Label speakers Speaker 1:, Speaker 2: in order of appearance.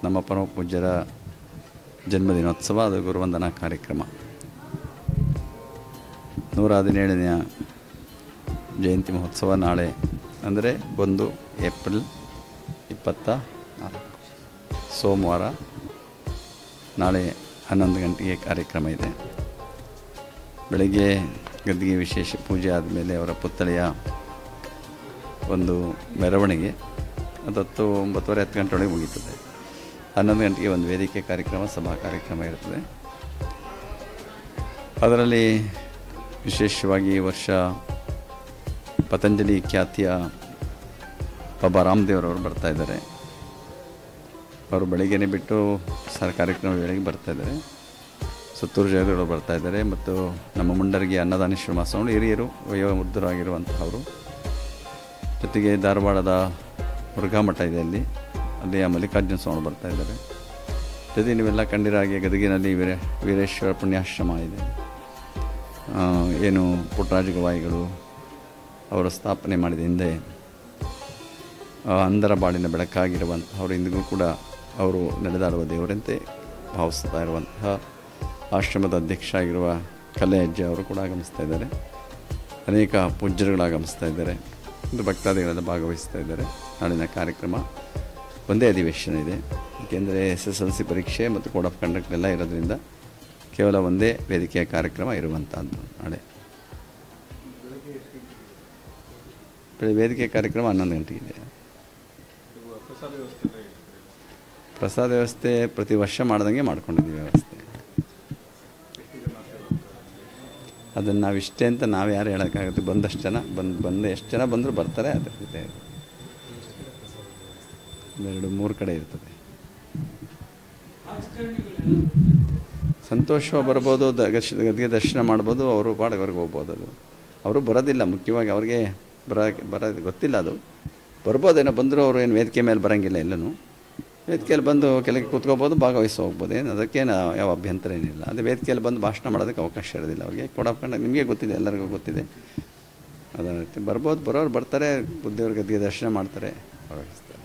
Speaker 1: ನಮ್ಮ ಪರಮ ಪೂಜ್ಯರ ಜನ್ಮದಿನೋತ್ಸವ, ಅದು ಗುರುವಂದನಾ ಕಾರ್ಯಕ್ರಮ. 117ನೇ ಜಯಂತಿ ಮಹೋತ್ಸವ ನಾಳೆ, ಅಂದರೆ 1 ಏಪ್ರಿಲ್ 24 ಸೋಮವಾರ, ನಾಳೆ 11 ಗಂಟೆಗೆ ಕಾರ್ಯಕ್ರಮ ಇದೆ. ಬೆಳಗ್ಗೆ ಗದ್ದಿಗೆ ವಿಶೇಷ ಪೂಜೆ ಆದಮೇಲೆ ಅವರ ಪುತ್ಥಳಿಯ ಒಂದು ಮೆರವಣಿಗೆ, ಅದು 9:30 ಗಂಟೆ ಒಳಗೆ ಮುಗೀತದೆ. 11 ಗಂಟೆಗೆ ಒಂದು ವೇದಿಕೆ ಕಾರ್ಯಕ್ರಮ, ಸಭಾ ಕಾರ್ಯಕ್ರಮ ಇರ್ತದೆ. ಅದರಲ್ಲಿ ವಿಶೇಷವಾಗಿ ಈ ವರ್ಷ ಪತಂಜಲಿ ಖ್ಯಾತಿಯ ಬಾಬಾ ರಾಮದೇವರವರು ಬರ್ತಾಯಿದ್ದಾರೆ. ಅವರು ಬೆಳಗ್ಗೆನೇ ಬಿಟ್ಟು ಕಾರ್ಯಕ್ರಮ ವೇಳೆಗೆ ಬರ್ತಾಯಿದ್ದಾರೆ. ಸುತ್ತೂರು ಜಯದೇವರು ಬರ್ತಾಯಿದ್ದಾರೆ. ಮತ್ತು ನಮ್ಮ ಮುಂಡರಗಿ ಅನ್ನದಾನೇಶ್ವರ ಮಾಸ್ವಾಮಿಗಳು ಹಿರಿಯರು, ವಯೋವೃದ್ಧರಾಗಿರುವಂತಹವರು. ಜೊತೆಗೆ ಧಾರವಾಡದ ಮುರುಘಾ ಮಠ ಇದೆ, ಅಲ್ಲಿ ಮಲ್ಲಿಕಾರ್ಜುನ ಸ್ವಾಮಿ ಬರ್ತಾಯಿದ್ದಾರೆ. ಜೊತೆಗೆ ನೀವೆಲ್ಲ ಕಂಡಿರೋ ಹಾಗೆ ಗದಗಿನಲ್ಲಿ ವೀರೇಶ್ವರ ಪುಣ್ಯಾಶ್ರಮ ಇದೆ, ಏನು ಪುಟ್ಟರಾಜ ಗವಾಯಿಗಳು ಅವರು ಸ್ಥಾಪನೆ ಮಾಡಿದ ಹಿಂದೆ ಅಂಧರ ಬಾಳಿನ ಬೆಳಕಾಗಿರುವಂಥವರು, ಇಂದಿಗೂ ಕೂಡ ಅವರು ನಡೆದಾಡುವ ದೇವರಂತೆ ಭಾವಿಸ್ತಾ ಇರುವಂತಹ ಆಶ್ರಮದ ಅಧ್ಯಕ್ಷ ಆಗಿರುವ ಕಲ್ಲೆಯಜ್ಜ ಅವರು ಕೂಡ ಆಗಮಿಸ್ತಾ ಇದ್ದಾರೆ. ಅನೇಕ ಪೂಜ್ಯರುಗಳು ಆಗಮಿಸ್ತಾ ಇದ್ದಾರೆ. ಒಂದು ಭಕ್ತಾದಿಗಳೆಲ್ಲ ಭಾಗವಹಿಸ್ತಾ ಇದ್ದಾರೆ. ನಾಳಿನ ಕಾರ್ಯಕ್ರಮ ಒಂದೇ ಅಧಿವೇಶನ ಇದೆ, ಏಕೆಂದರೆ SSLC ಪರೀಕ್ಷೆ ಮತ್ತು ಕೋಡ್ ಆಫ್ ಕಂಡಕ್ಟ್ ಎಲ್ಲ ಇರೋದ್ರಿಂದ ಕೇವಲ ಒಂದೇ ವೇದಿಕೆಯ ಕಾರ್ಯಕ್ರಮ ಇರುವಂಥದ್ದು. ನಾಳೆ ವೇದಿಕೆ ಕಾರ್ಯಕ್ರಮ 11 ಗಂಟೆಗೆ ಇದೆ. ಪ್ರಸಾದ ವ್ಯವಸ್ಥೆ ಪ್ರತಿ ವರ್ಷ ಮಾಡ್ದಂಗೆ ಮಾಡ್ಕೊಂಡಿದ್ದೀವಿ ವ್ಯವಸ್ಥೆ. ಅದನ್ನು ನಾವು ಇಷ್ಟೇ ಅಂತ ನಾವು ಯಾರು ಹೇಳೋಕ್ಕಾಗುತ್ತೆ. ಬಂದಷ್ಟು ಜನ ಬಂದು ಎಷ್ಟು ಜನ ಬಂದರೂ ಬರ್ತಾರೆ. ಅದ್ರ ಜೊತೆ 2-3 ಕಡೆ ಇರ್ತದೆ. ಸಂತೋಷ ಬರ್ಬೋದು, ಗದ್ಗೆ ದರ್ಶನ ಮಾಡ್ಬೋದು, ಅವರು ಪಾಡವರೆಗೆ ಹೋಗ್ಬೋದು. ಅವರು ಬರೋದಿಲ್ಲ, ಮುಖ್ಯವಾಗಿ ಅವ್ರಿಗೆ ಬರೋದು ಗೊತ್ತಿಲ್ಲ. ಅದು ಬರ್ಬೋದೇನೋ, ಬಂದರೂ ಅವರು ಏನು ವೇದಿಕೆ ಮೇಲೆ ಬರೋಂಗಿಲ್ಲ. ಎಲ್ಲೂ ವೇದಿಕೆಯಲ್ಲಿ ಬಂದು ಕೆಳಗೆ ಕೂತ್ಕೋಬೋದು, ಭಾಗವಹಿಸಿ ಹೋಗ್ಬೋದು. ಏನು ಅದಕ್ಕೇನು ಯಾವ ಅಭ್ಯಂತರ ಏನಿಲ್ಲ. ಅದೇ ವೇದಿಕೆಯಲ್ಲಿ ಬಂದು ಭಾಷಣ ಮಾಡೋದಕ್ಕೆ ಅವಕಾಶ ಇರೋದಿಲ್ಲ ಅವ್ರಿಗೆ. ಕೊಡಾಕೊಂಡು ನಿಮಗೆ ಗೊತ್ತಿದೆ, ಎಲ್ಲರಿಗೂ ಗೊತ್ತಿದೆ. ಅದರ ರೀತಿ ಬರೋರು ಬರ್ತಾರೆ, ಬುದ್ಧಿಯವ್ರ ಗದ್ಗೆ ದರ್ಶನ ಮಾಡ್ತಾರೆ, ಭಾಗವಹಿಸ್ತಾರೆ.